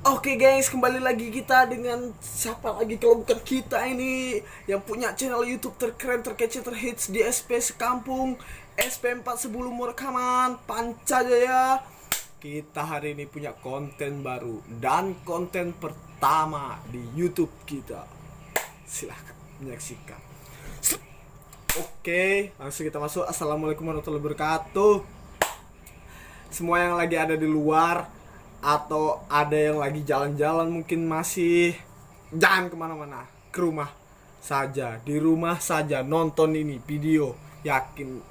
Oke guys, kembali lagi kita dengan siapa lagi kalau bukan kita ini yang punya channel YouTube terkeren, terkece, terhits di SP sekampung, SP4 sebelum rekaman, Pancajaya. Kita hari ini punya konten baru dan konten pertama di YouTube kita. Silahkan menyaksikan. Oke, langsung kita masuk. Assalamualaikum warahmatullahi wabarakatuh. Semua yang lagi ada di luar atau ada yang lagi jalan-jalan, mungkin masih jangan kemana-mana, ke rumah saja, di rumah saja nonton ini video, yakin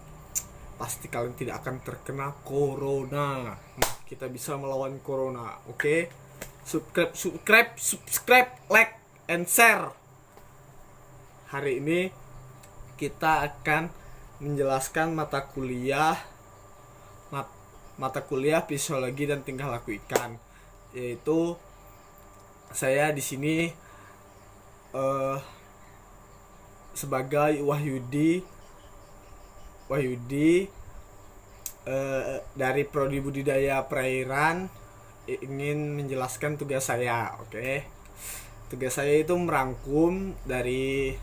pasti kalian tidak akan terkena corona. Nah, kita bisa melawan corona. Oke, subscribe, like and share. Hari ini kita akan menjelaskan mata kuliah fisiologi dan tingkah laku ikan, yaitu saya di sini sebagai Wahyudi dari Prodi Budidaya Perairan ingin menjelaskan tugas saya. Oke. Tugas saya itu merangkum dari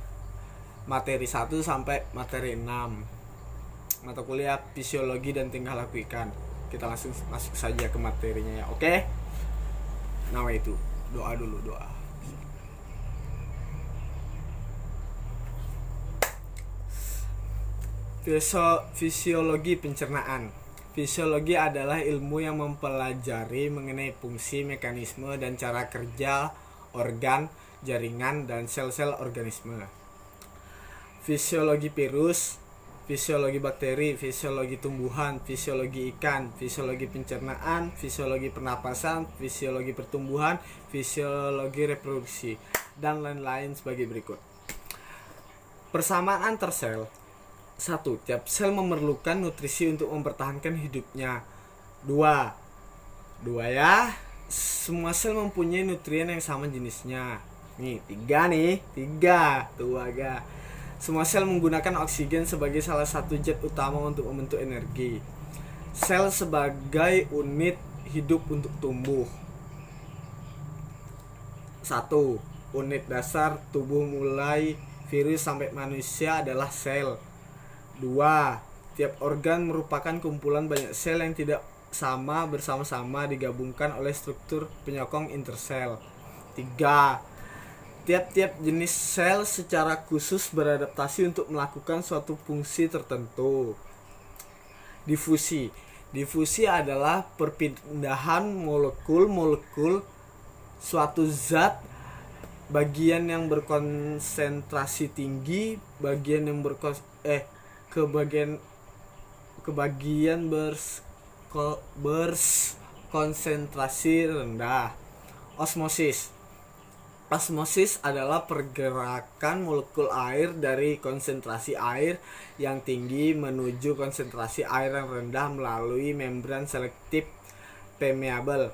materi 1 sampai materi 6 mata kuliah fisiologi dan tingkah laku ikan. Kita langsung masuk saja ke materinya ya. Oke. Nah, itu doa dulu, doa. Fisiologi pencernaan. Fisiologi adalah ilmu yang mempelajari mengenai fungsi, mekanisme, dan cara kerja organ, jaringan, dan sel-sel organisme. Fisiologi virus, fisiologi bakteri, fisiologi tumbuhan, fisiologi ikan, fisiologi pencernaan, fisiologi pernapasan, fisiologi pertumbuhan, fisiologi reproduksi, dan lain-lain sebagai berikut. Persamaan antar sel. 1. Tiap sel memerlukan nutrisi untuk mempertahankan hidupnya. 2 ya, semua sel mempunyai nutrien yang sama jenisnya. Nih, 3 tuh agak. Semua sel menggunakan oksigen sebagai salah satu zat utama untuk membentuk energi. Sel sebagai unit hidup untuk tumbuh. 1. Unit dasar tubuh mulai virus sampai manusia adalah sel. 2. Tiap organ merupakan kumpulan banyak sel yang tidak sama bersama-sama digabungkan oleh struktur penyokong intersel. 3. Tiap-tiap jenis sel secara khusus beradaptasi untuk melakukan suatu fungsi tertentu. Difusi. Difusi adalah perpindahan molekul-molekul suatu zat, bagian yang berkonsentrasi tinggi, ke bagian berkonsentrasi rendah. Osmosis. Osmosis adalah pergerakan molekul air dari konsentrasi air yang tinggi menuju konsentrasi air yang rendah melalui membran selektif permeable.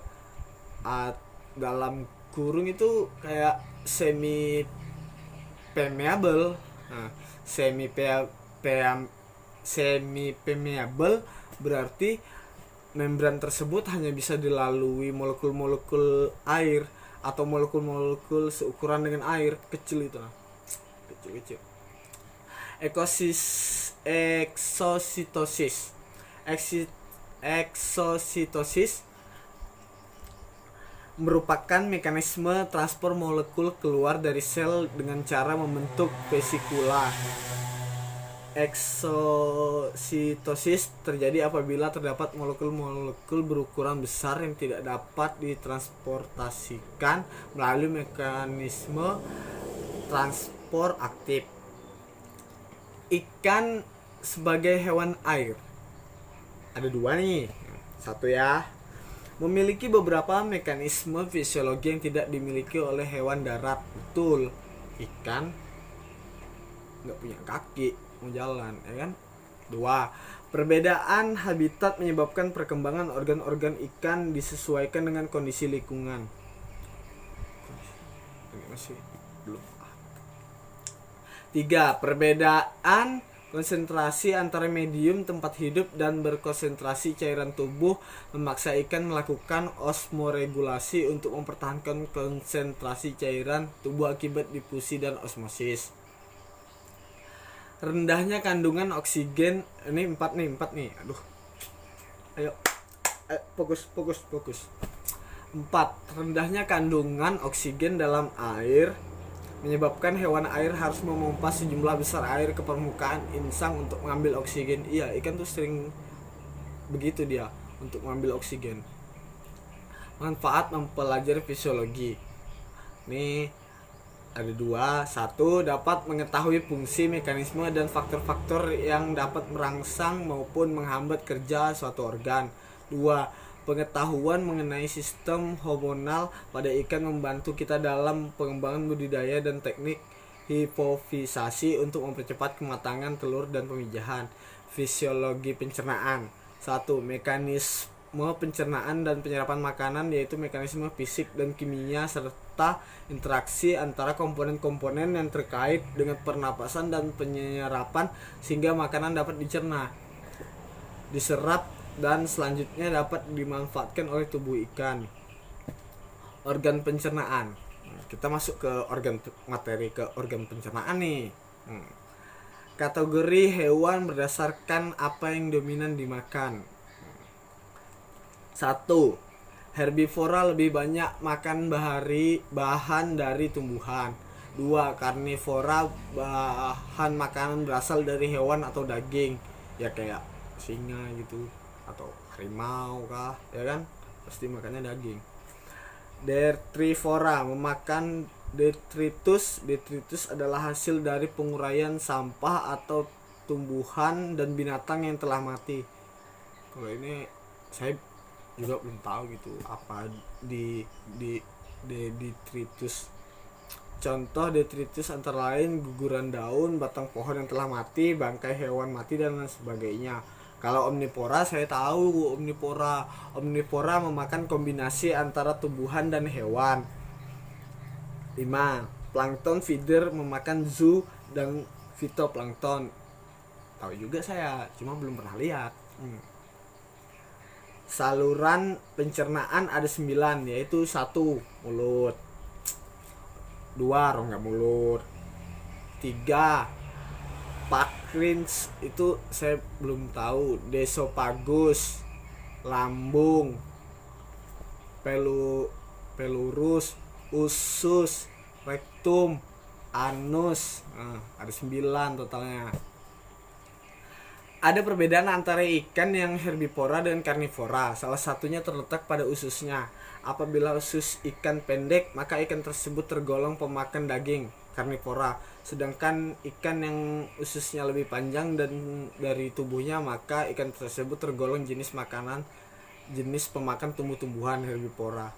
Dalam kurung itu kayak semi permeable. Nah, semi permeable berarti membran tersebut hanya bisa dilalui molekul-molekul air atau molekul-molekul seukuran dengan air, kecil itu, nah. Kecil. Eksositosis merupakan mekanisme transport molekul keluar dari sel dengan cara membentuk vesikula. Eksositosis terjadi apabila terdapat molekul-molekul berukuran besar yang tidak dapat ditransportasikan melalui mekanisme transport aktif. Ikan sebagai hewan air. Ada 2 nih. 1 ya, memiliki beberapa mekanisme fisiologi yang tidak dimiliki oleh hewan darat. Betul, ikan nggak punya kaki, mau jalan, ya kan? 2. Perbedaan habitat menyebabkan perkembangan organ-organ ikan disesuaikan dengan kondisi lingkungan. Masih belum. 3. Perbedaan Konsentrasi antara medium tempat hidup dan berkonsentrasi cairan tubuh memaksa ikan melakukan osmoregulasi untuk mempertahankan konsentrasi cairan tubuh akibat difusi dan osmosis. Rendahnya kandungan oksigen, ini 4 nih. Aduh. Ayo. Fokus. 4. Rendahnya kandungan oksigen dalam air menyebabkan hewan air harus memompa sejumlah besar air ke permukaan insang untuk mengambil oksigen. Iya, ikan tuh sering begitu dia untuk mengambil oksigen. Manfaat mempelajari fisiologi. Nih ada 2. 1. Dapat mengetahui fungsi, mekanisme, dan faktor-faktor yang dapat merangsang maupun menghambat kerja suatu organ. 2. Pengetahuan mengenai sistem hormonal pada ikan membantu kita dalam pengembangan budidaya dan teknik hipofisasi untuk mempercepat kematangan telur dan pemijahan. Fisiologi pencernaan. 1. Mekanisme pencernaan dan penyerapan makanan, yaitu mekanisme fisik dan kimia serta interaksi antara komponen-komponen yang terkait dengan pernapasan dan penyerapan sehingga makanan dapat dicerna, diserap, dan selanjutnya dapat dimanfaatkan oleh tubuh ikan. Organ pencernaan. Kita masuk ke organ pencernaan nih. Kategori hewan berdasarkan apa yang dominan dimakan. 1. Herbivora lebih banyak makan bahan dari tumbuhan. 2. Karnivora bahan makanan berasal dari hewan atau daging, ya kayak singa gitu atau harimau kah, ya kan, pasti makannya daging. Detrivora memakan detritus. Detritus adalah hasil dari penguraian sampah atau tumbuhan dan binatang yang telah mati. Kalau ini saya juga belum tahu gitu apa di detritus. Contoh detritus antara lain guguran daun, batang pohon yang telah mati, bangkai hewan mati, dan lain sebagainya. Kalau omnivora saya tahu, omnivora memakan kombinasi antara tumbuhan dan hewan. 5. Plankton feeder memakan zoo dan fitoplankton. Tahu juga saya, cuma belum pernah lihat. Saluran pencernaan ada 9, yaitu 1. Mulut. 2. Rongga mulut. 3. Pakrins, itu saya belum tahu. Desopagus, lambung, pelurus, usus, rektum, anus. Ada 9 totalnya. Ada perbedaan antara ikan yang herbivora dan karnivora. Salah satunya terletak pada ususnya. Apabila usus ikan pendek, maka ikan tersebut tergolong pemakan daging, karnivora. Sedangkan ikan yang ususnya lebih panjang dan dari tubuhnya, maka ikan tersebut tergolong jenis pemakan tumbuh-tumbuhan, herbivora.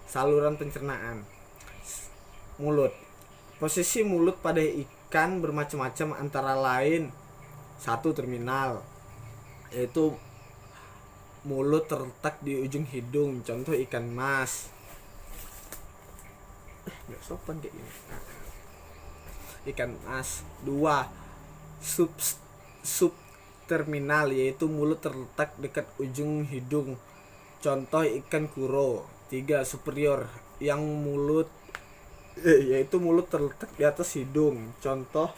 Saluran pencernaan. Mulut. Posisi mulut pada ikan bermacam-macam, antara lain 1. Terminal, yaitu mulut terletak di ujung hidung, contoh ikan mas. Nggak sopan kayak gini. Ikan mas. 2. Subterminal, yaitu mulut terletak dekat ujung hidung, contoh ikan kuro. 3. Superior, yang yaitu mulut terletak di atas hidung, contoh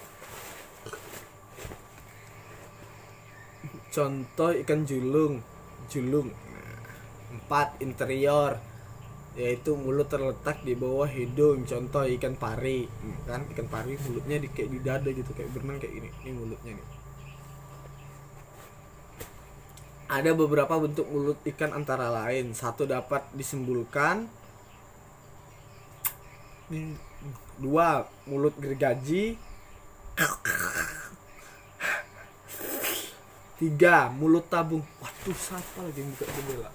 ikan julung. 4. Interior, yaitu mulut terletak di bawah hidung, contoh ikan pari. Kan ikan pari mulutnya kayak di dada gitu, kayak berenang kayak gini. Ini mulutnya nih. Ada beberapa bentuk mulut ikan antara lain. 1. Dapat disembulkan. 2. Mulut gergaji. 3. Mulut tabung. Waduh, siapa lagi yang buka jendela?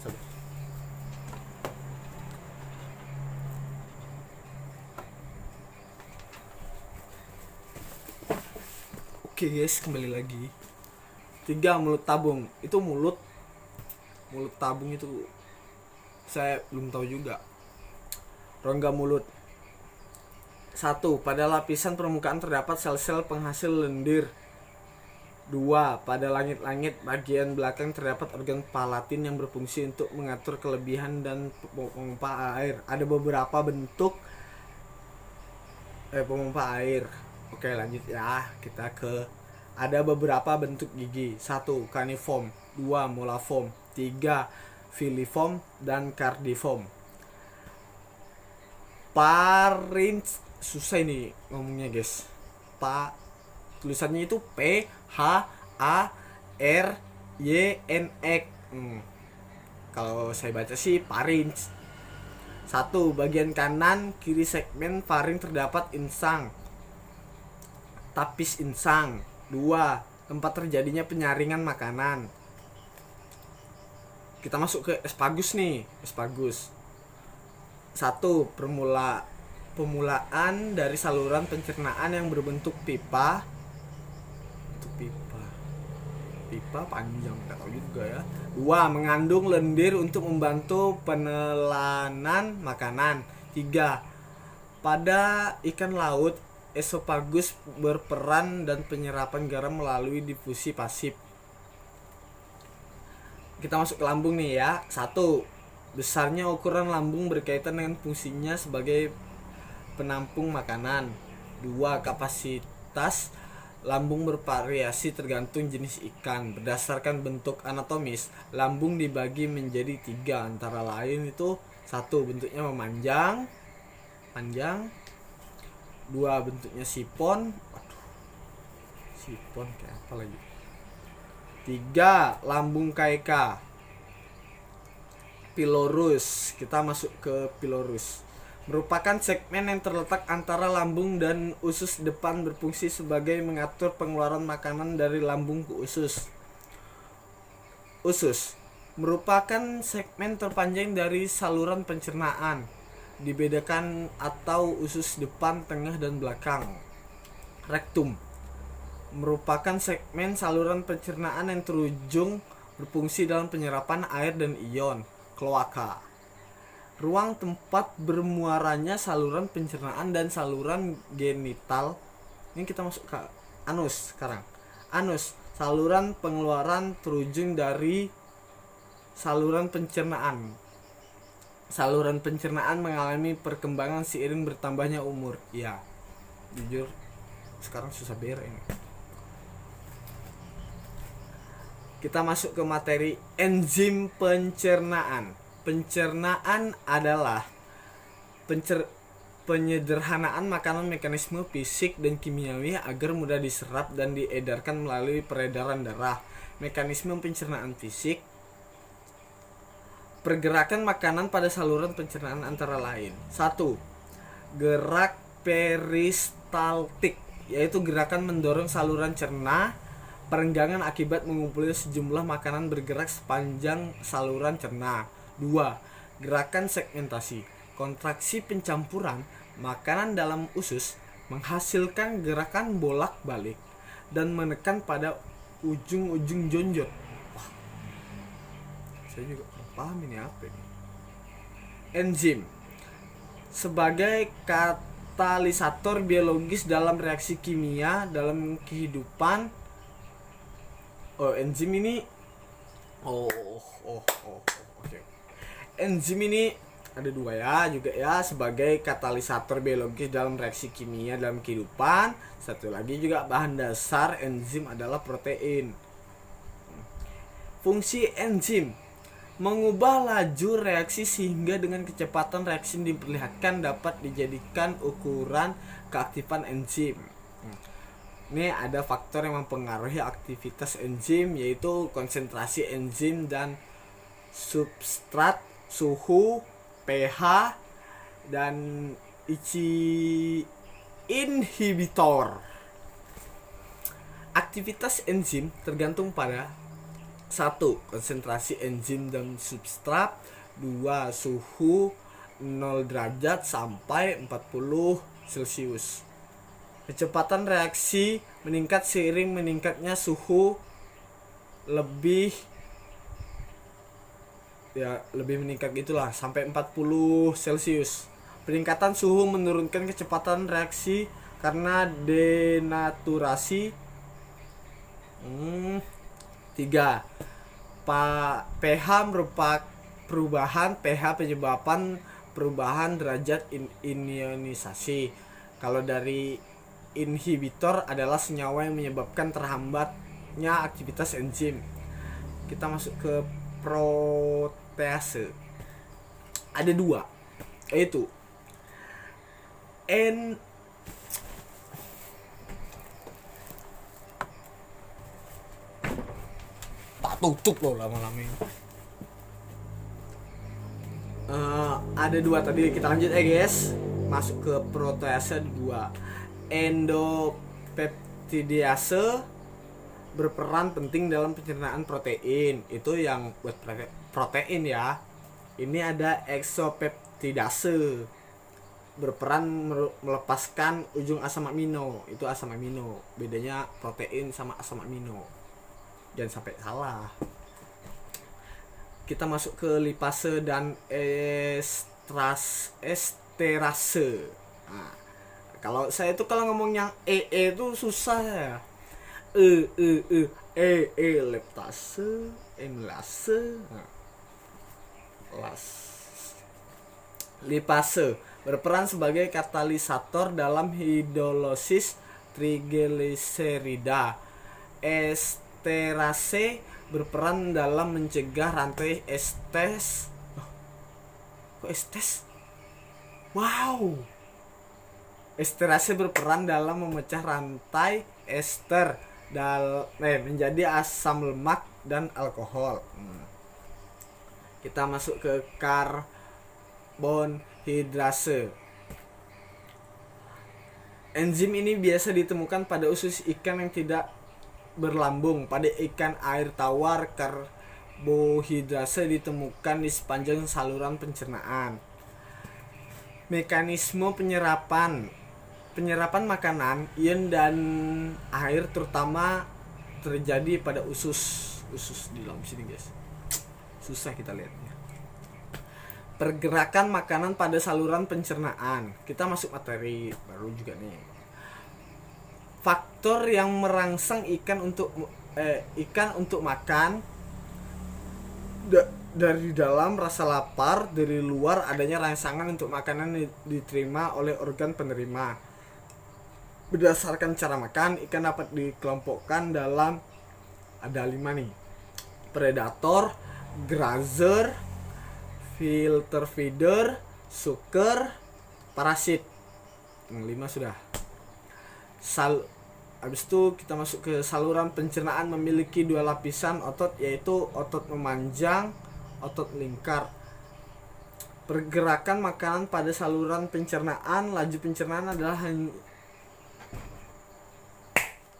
Sabar. Oke guys, kembali lagi. 3. Mulut tabung. Itu mulut tabung itu saya belum tahu juga. Rongga mulut. 1. Pada lapisan permukaan terdapat sel-sel penghasil lendir 2. Pada langit-langit bagian belakang terdapat organ palatin yang berfungsi untuk mengatur kelebihan dan pompa air. Ada beberapa bentuk pompa air. Oke, lanjut ya. Kita ke ada beberapa bentuk gigi. 1. Cuneiform, 2. Molliform, 3. Filiform dan Cardiform. Pharynx, susah ini ngomongnya guys. Tulisannya itu P H A R Y N X. Kalau saya baca sih pharynx. 1. Bagian kanan kiri segmen pharynx terdapat insang, tapis insang. 2. Tempat terjadinya penyaringan makanan. Kita masuk ke esophagus nih. Esophagus. 1. Permulaan dari saluran pencernaan yang berbentuk pipa. Itu pipa panjang, nggak tahu juga ya. 2. Mengandung lendir untuk membantu penelanan makanan. 3. Pada ikan laut, esophagus berperan dan penyerapan garam melalui difusi pasif. Kita masuk ke lambung nih ya. 1. Besarnya ukuran lambung berkaitan dengan fungsinya sebagai penampung makanan. 2. Kapasitas lambung bervariasi tergantung jenis ikan. Berdasarkan bentuk anatomis, lambung dibagi menjadi 3, antara lain itu 1. Bentuknya memanjang, panjang. 2. Bentuknya sipon. Sipon kayak apa lagi? 3. Lambung kaika. Pylorus. Kita masuk ke pylorus. Merupakan segmen yang terletak antara lambung dan usus depan, berfungsi sebagai mengatur pengeluaran makanan dari lambung ke usus. Usus merupakan segmen terpanjang dari saluran pencernaan. Dibedakan atau usus depan, tengah, dan belakang. Rektum merupakan segmen saluran pencernaan yang terujung, berfungsi dalam penyerapan air dan ion. Kloaka, ruang tempat bermuaranya saluran pencernaan dan saluran genital. Ini kita masuk ke anus sekarang. Anus, saluran pengeluaran terujung dari saluran pencernaan. Saluran pencernaan mengalami perkembangan seiring bertambahnya umur. Ya, jujur sekarang susah beres ini. Kita masuk ke materi enzim pencernaan. Pencernaan adalah penyederhanaan makanan, mekanisme fisik dan kimiawi agar mudah diserap dan diedarkan melalui peredaran darah. Mekanisme pencernaan fisik. Pergerakan makanan pada saluran pencernaan antara lain. 1. Gerak peristaltik, yaitu gerakan mendorong saluran cerna. Perenggangan akibat mengumpulnya sejumlah makanan bergerak sepanjang saluran cerna. 2. Gerakan segmentasi, kontraksi pencampuran makanan dalam usus menghasilkan gerakan bolak-balik dan menekan pada ujung-ujung jonjot. Wah, saya juga paham ini apa ini. Enzim sebagai katalisator biologis dalam reaksi kimia dalam kehidupan. Enzim ini oke. Enzim ini ada 2 ya, juga ya, sebagai katalisator biologis dalam reaksi kimia dalam kehidupan. Satu lagi juga bahan dasar enzim adalah protein. Fungsi enzim mengubah laju reaksi sehingga dengan kecepatan reaksi diperlihatkan dapat dijadikan ukuran keaktifan enzim. Ini ada faktor yang mempengaruhi aktivitas enzim, yaitu konsentrasi enzim dan substrat, suhu, pH, dan inhibitor. Aktivitas enzim tergantung pada 1. Konsentrasi enzim dan substrat. 2. Suhu 0 derajat sampai 40 Celcius. Kecepatan reaksi meningkat seiring meningkatnya suhu, lebih meningkat gitulah sampai 40 Celcius. Peningkatan suhu menurunkan kecepatan reaksi karena denaturasi Tiga, pH merupakan penyebabkan perubahan derajat ionisasi. Kalau dari inhibitor adalah senyawa yang menyebabkan terhambatnya aktivitas enzim. Kita masuk ke protease. Ada dua, yaitu tak tutup loh lama-lama ini. Ada dua tadi, kita lanjut guys. Masuk ke protease dua. Endopeptidiase berperan penting dalam pencernaan protein. Itu yang buat protein ya. Ini ada exopeptidase berperan melepaskan ujung asam amino. Itu asam amino. Bedanya protein sama asam amino. Jangan sampai salah. Kita masuk ke lipase dan esterase. Nah, kalau saya itu kalau ngomong yang itu susah ya. Leptase, amylase. Nah. Lipase berperan sebagai katalisator dalam hidrolisis trigliserida. Esterase berperan dalam mencegah rantai estes. Kok estes? Wow. Esterase berperan dalam memecah rantai ester menjadi asam lemak dan alkohol. Kita masuk ke karbonhidrase. Enzim ini biasa ditemukan pada usus ikan yang tidak berlambung. Pada ikan air tawar, karbohidrase ditemukan di sepanjang saluran pencernaan. Mekanisme penyerapan makanan, ion dan air terutama terjadi pada usus di dalam sini guys. Susah kita lihatnya. Pergerakan makanan pada saluran pencernaan. Kita masuk materi baru juga nih. Faktor yang merangsang ikan untuk makan. Dari dalam rasa lapar, dari luar adanya rangsangan untuk makanan diterima oleh organ penerima. Berdasarkan cara makan, ikan dapat dikelompokkan dalam ada 5 nih. Predator, grazer, filter feeder, sucker, parasit. 5 sudah. Habis itu kita masuk ke saluran pencernaan, memiliki 2 lapisan otot, yaitu otot memanjang, otot lingkar. Pergerakan makanan pada saluran pencernaan, laju pencernaan adalah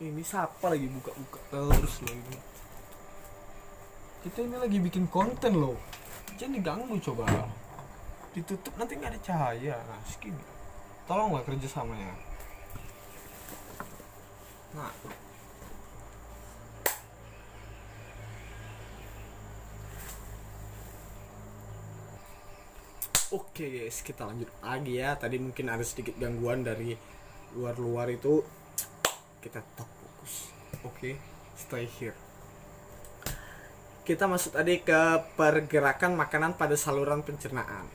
ini siapa lagi buka-buka terus loh ini. Kita ini lagi bikin konten loh. Jangan diganggu coba. Ditutup nanti nggak ada cahaya. Nah, segini. Tolonglah kerjasamanya. Nah. Oke guys, kita lanjut lagi ya. Tadi mungkin ada sedikit gangguan dari luar itu. Kita tetap fokus. Oke, stay here. Kita masuk tadi ke pergerakan makanan pada saluran pencernaan.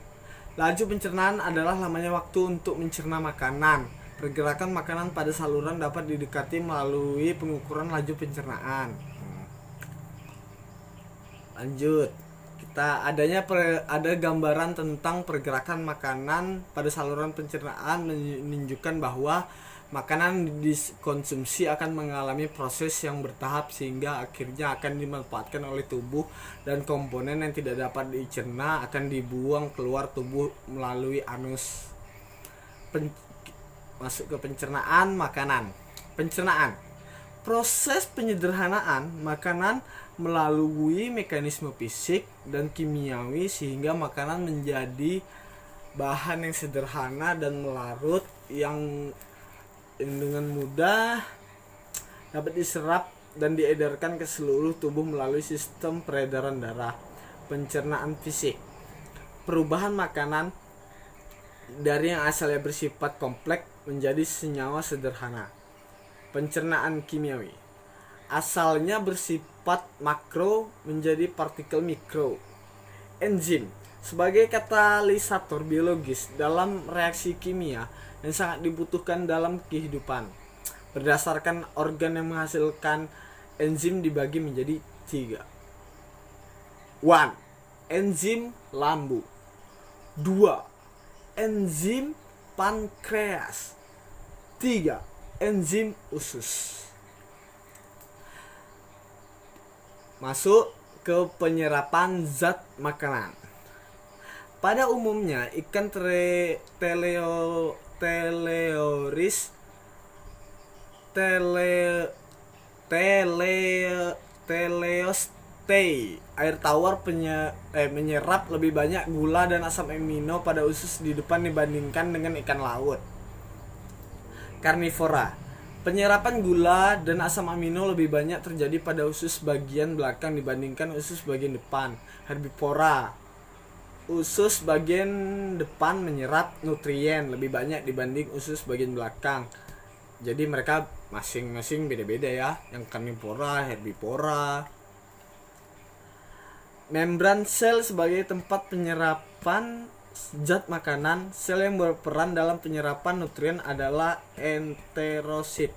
Laju pencernaan adalah lamanya waktu untuk mencerna makanan. Pergerakan makanan pada saluran dapat didekati melalui pengukuran laju pencernaan. Lanjut. Ada gambaran tentang pergerakan makanan pada saluran pencernaan menunjukkan bahwa makanan dikonsumsi akan mengalami proses yang bertahap sehingga akhirnya akan dimanfaatkan oleh tubuh, dan komponen yang tidak dapat dicerna akan dibuang keluar tubuh melalui anus. Masuk ke pencernaan makanan. Pencernaan. Proses penyederhanaan makanan melalui mekanisme fisik dan kimiawi sehingga makanan menjadi bahan yang sederhana dan melarut yang dengan mudah dapat diserap dan diedarkan ke seluruh tubuh melalui sistem peredaran darah. Pencernaan fisik. Perubahan makanan dari yang asalnya bersifat kompleks menjadi senyawa sederhana. Pencernaan kimiawi. asalnya bersifat makro menjadi partikel mikro. Enzim sebagai katalisator biologis dalam reaksi kimia yang sangat dibutuhkan dalam kehidupan. Berdasarkan organ yang menghasilkan enzim dibagi menjadi 3. 1. Enzim lambung. 2. Enzim pankreas. 3. Enzim usus. Masuk ke penyerapan zat makanan. Pada umumnya ikan teleostei air tawar menyerap lebih banyak gula dan asam amino pada usus di depan dibandingkan dengan ikan laut. Karnivora. Penyerapan gula dan asam amino lebih banyak terjadi pada usus bagian belakang dibandingkan usus bagian depan. Herbivora. Usus bagian depan menyerap nutrien lebih banyak dibanding usus bagian belakang. Jadi mereka masing-masing beda-beda ya. Yang karnivora, herbivora. Membran sel sebagai tempat penyerapan zat makanan. Sel yang berperan dalam penyerapan nutrien adalah enterosit.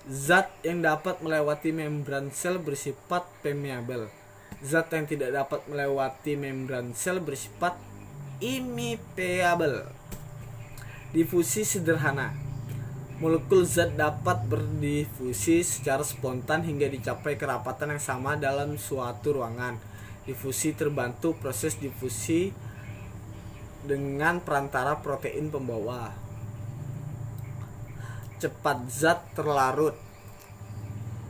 Zat yang dapat melewati membran sel bersifat permeabel. Zat yang tidak dapat melewati membran sel bersifat impermeabel. Difusi sederhana. Molekul zat dapat berdifusi secara spontan hingga dicapai kerapatan yang sama dalam suatu ruangan. Difusi terbantu proses difusi dengan perantara protein pembawa. Cepat zat terlarut.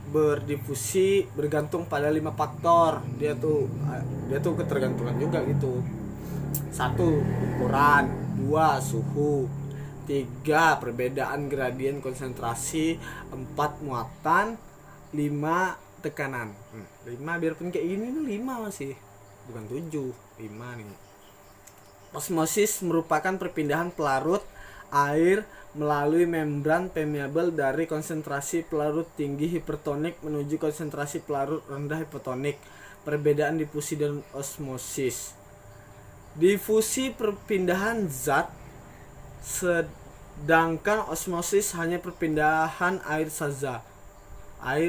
Berdifusi bergantung pada 5 faktor. Dia tuh ketergantungan juga gitu. 1. Ukuran. 2. Suhu. 3. Perbedaan gradien konsentrasi. 4. Muatan. 5. Tekanan. 5 biarpun kayak gini nih 5 masih. Bukan 7. 5 nih. Osmosis merupakan perpindahan pelarut air melalui membran permeabel dari konsentrasi pelarut tinggi hipertonik menuju konsentrasi pelarut rendah hipotonik. Perbedaan difusi dan osmosis. Difusi perpindahan zat, sedangkan osmosis hanya perpindahan air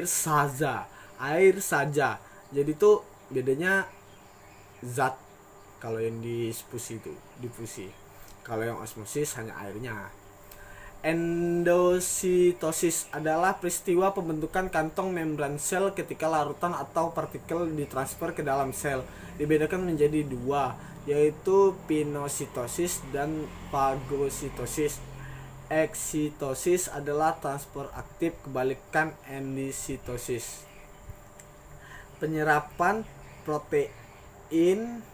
saja. Jadi tuh bedanya zat kalau yang difusi. Kalau yang osmosis hanya airnya. Endositosis adalah peristiwa pembentukan kantong membran sel ketika larutan atau partikel ditransfer ke dalam sel. Dibedakan menjadi 2, yaitu pinositosis dan fagositosis. Eksitosis adalah transfer aktif, kebalikan endositosis. Penyerapan protein,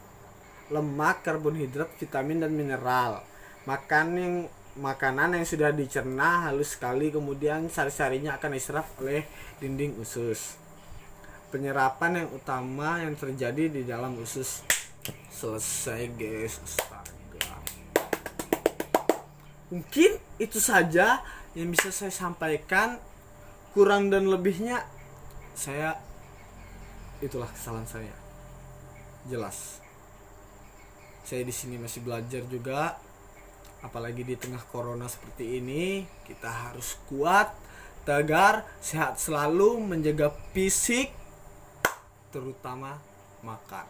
lemak, karbohidrat, vitamin dan mineral. Makanan yang sudah dicerna halus sekali kemudian sari-sarinya akan diserap oleh dinding usus. Penyerapan yang utama yang terjadi di dalam usus. Selesai guys. Astaga. Mungkin itu saja yang bisa saya sampaikan. Kurang dan lebihnya itulah kesalahan saya. Jelas. Saya di sini masih belajar juga, apalagi di tengah corona seperti ini. Kita harus kuat, tegar, sehat selalu, menjaga fisik, terutama makan.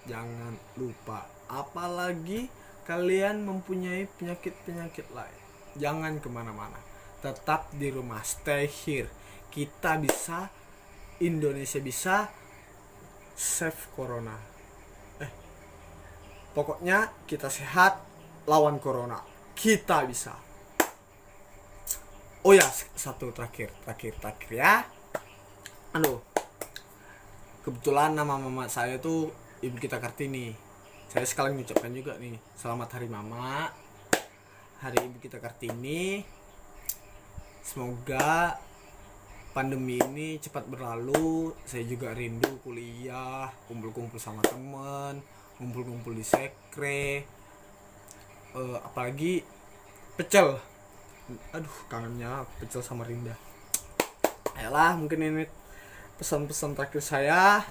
Jangan lupa, apalagi kalian mempunyai penyakit-penyakit lain, jangan kemana-mana, tetap di rumah, stay here. Kita bisa, Indonesia bisa save corona. Pokoknya kita sehat, lawan corona. Kita bisa. Oh ya, satu terakhir ya. Kebetulan nama mama saya tuh Ibu Kita Kartini. Saya sekalian mengucapkan juga nih, selamat Hari Mama, Hari Ibu Kita Kartini. Semoga pandemi ini cepat berlalu. Saya juga rindu kuliah, kumpul-kumpul sama teman, kumpul-kumpul di sekre, apalagi pecel. Aduh, kangennya pecel sama Rinda. Ayolah, mungkin ini pesan-pesan terakhir saya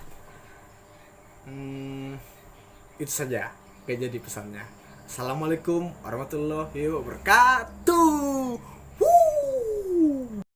itu saja. Oke, jadi pesannya, assalamualaikum warahmatullahi wabarakatuh.